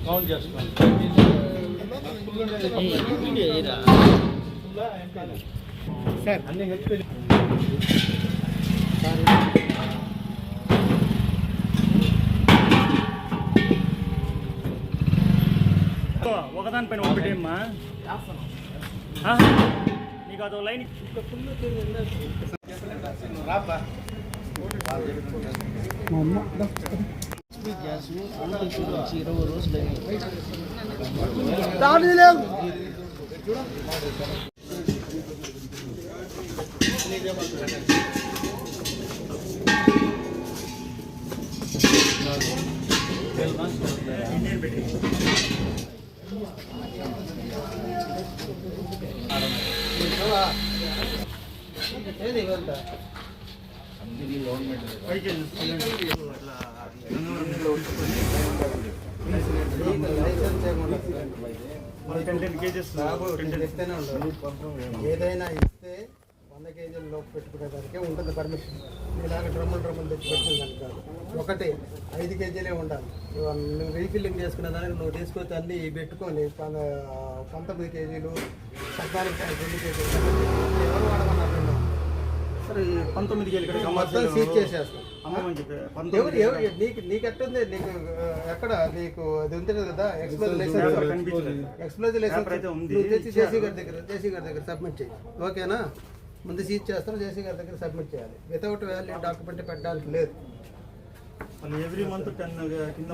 Count చేస్తాను sir అన్ని help ఒకదానిపైన ఒకటేమ్మా నీకు అదో లైన్ రాబ్బా గ్యాస్ 20 రోజులు ఏది వెళ్తా ఏదైనా ఇస్తే 100 కేజీల లోపు పెట్టుకునేదానికే ఉంటుంది పర్మిషన్. ఇలాగ డ్రమ్ములు తెచ్చి పెట్టుకుందానికి కాదు. ఒకటి 5 కేజీలే ఉండాలి. నువ్వు రీఫిల్లింగ్ చేసుకునేదానికి నువ్వు తీసుకొచ్చి అన్నీ పెట్టుకొని 19 కేజీలు 14 కేజీలు ఎవరు వాడమన్నారు? సరే 19 కేజీలు మొత్తం సీజ్ చేసేస్తాం. నీకు ఎట్టుంది? నీకు ఎక్కడ నీకు అది ఉంటుంది కదా ఎక్స్ప్లోజ్ లైసెన్స్ నువ్వు తెచ్చి జేసీ గారి దగ్గర సబ్మిట్ చేయి. ఓకేనా? ముందు సీజ్ చేస్తాను, జేసీ గారి దగ్గర సబ్మిట్ చేయాలి. వితౌట్ వాల్యూ డాక్యుమెంట్ పెట్టడానికి లేదు.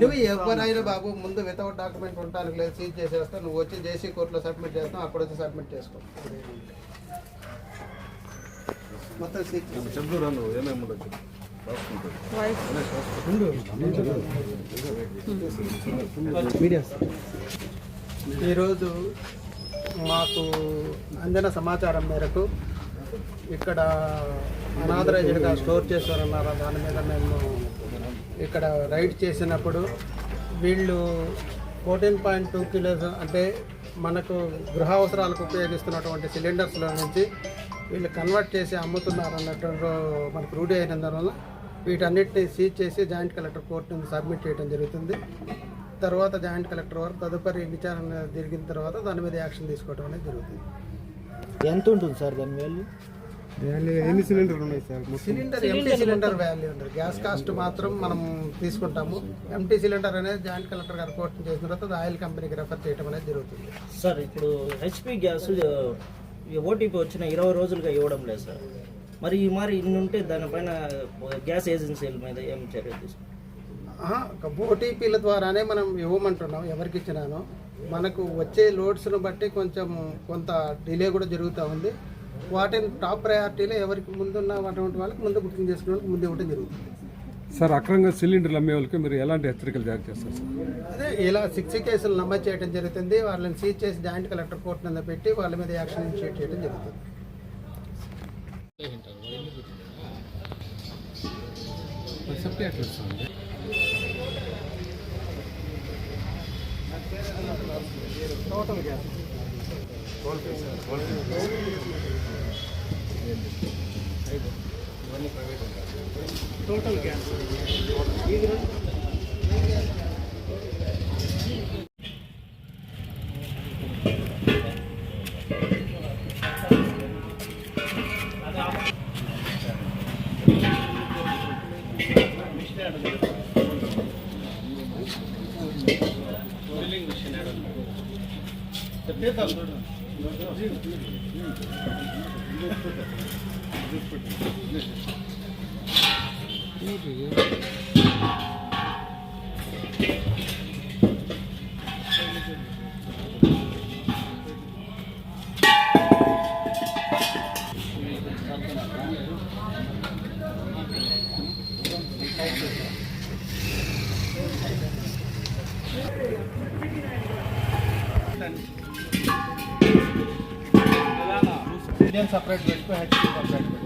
నువ్వు ఎవరైనా బాబు ముందు వితౌట్ డాక్యుమెంట్ ఉండడానికి లేదు. సీజ్ చేసేస్తాను, నువ్వు వచ్చి జేసీ కోర్టులో సబ్మిట్ చేస్తావు, అక్కడ వచ్చి సబ్మిట్ చేసుకో. మొత్తం ఈరోజు మాకు అందిన సమాచారం మేరకు ఇక్కడ అనాథరైజ్డ్గా స్టోర్ చేస్తారన్నారు. దాని మీద మేము ఇక్కడ రైడ్ చేసినప్పుడు వీళ్ళు 14.2 కిలోస్ అంటే మనకు గృహ అవసరాలకు ఉపయోగిస్తున్నటువంటి సిలిండర్స్లో నుంచి వీళ్ళు కన్వర్ట్ చేసి అమ్ముతున్నారు అన్నట్టు మనకు రూఢి అయినందువల్ల వీటన్నిటిని సీజ్ చేసి జాయింట్ కలెక్టర్ కోర్టు నుండి సబ్మిట్ చేయడం జరుగుతుంది. తర్వాత జాయింట్ కలెక్టర్ వారు తదుపరి విచారణ జరిగిన తర్వాత దాని మీద యాక్షన్ తీసుకోవడం అనేది జరుగుతుంది. ఎంత ఉంటుంది సార్ దాని వాల్యూ? ఎన్ని సిలిండర్లు ఉన్నాయి sir? Cylinder empty cylinder value ఉంటుంది. గ్యాస్ కాస్ట్ మాత్రం మనం తీసుకుంటాము. ఎంటీ సిలిండర్ అనేది జాయింట్ కలెక్టర్ గారు కోర్టు చేసిన తర్వాత ఆయిల్ కంపెనీకి రెఫర్ చేయడం అనేది జరుగుతుంది. సార్ ఇప్పుడు హెచ్పి గ్యాస్ ఓటీపీ వచ్చిన 20 రోజులుగా ఇవ్వడం లేదు సార్. మరి ఇన్ని ఉంటే దానిపైన గ్యాస్ ఏజెన్సీల మీద ఏం చర్య తీసుకుంటాం? ఓటీపీల ద్వారానే మనం ఇవ్వమంటున్నాం. ఎవరికి ఇచ్చినానో మనకు వచ్చే లోడ్స్ను బట్టి కొంత డిలే కూడా జరుగుతూ ఉంది. వాటిని టాప్ ప్రయారిటీలో ఎవరికి ముందున్న అటువంటి వాళ్ళకి ముందు బుకింగ్ చేసుకునే వాళ్ళకి ముందు ఇవ్వడం జరుగుతుంది. సార్ అక్రమంగా సిలిండర్లు అమ్మే వాళ్ళకి మీరు ఎలాంటి హెచ్చరికలు జారీ చేస్తారు సార్? అదే ఇలా 6 కేసులు నమోదు చేయడం జరుగుతుంది. వాళ్ళని సీజ్ చేసి జాయింట్ కలెక్టర్ కోర్టు మీద పెట్టి వాళ్ళ మీద యాక్షన్ ఇనిషియేట్ చేయడం జరుగుతుంది. Total gas total gas Indian separate పెట్టుకో, హెచ్పి separate పెట్టుకో.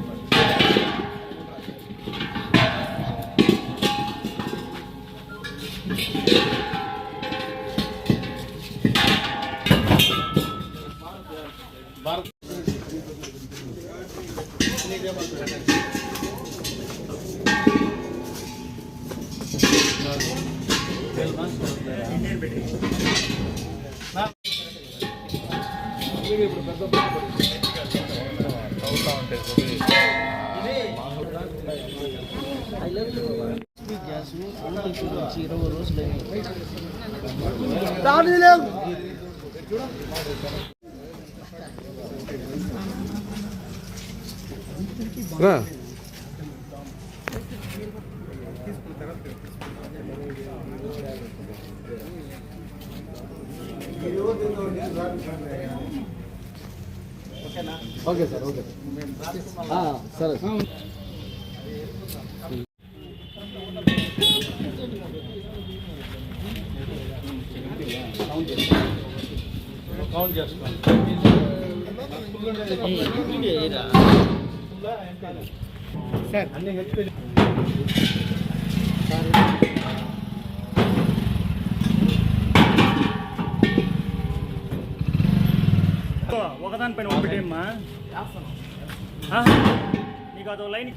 హెచ్పి గ్యాస్ అనంతపూర్ వచ్చి 20 రోజులు రా ఓకే సార్ ఓకే సరే కౌంట్ చేసుకోండి. సార్ అన్ని హెచ్పి ఒకదానిపైన ఒకటేమ్మా నీకు అదో లైన్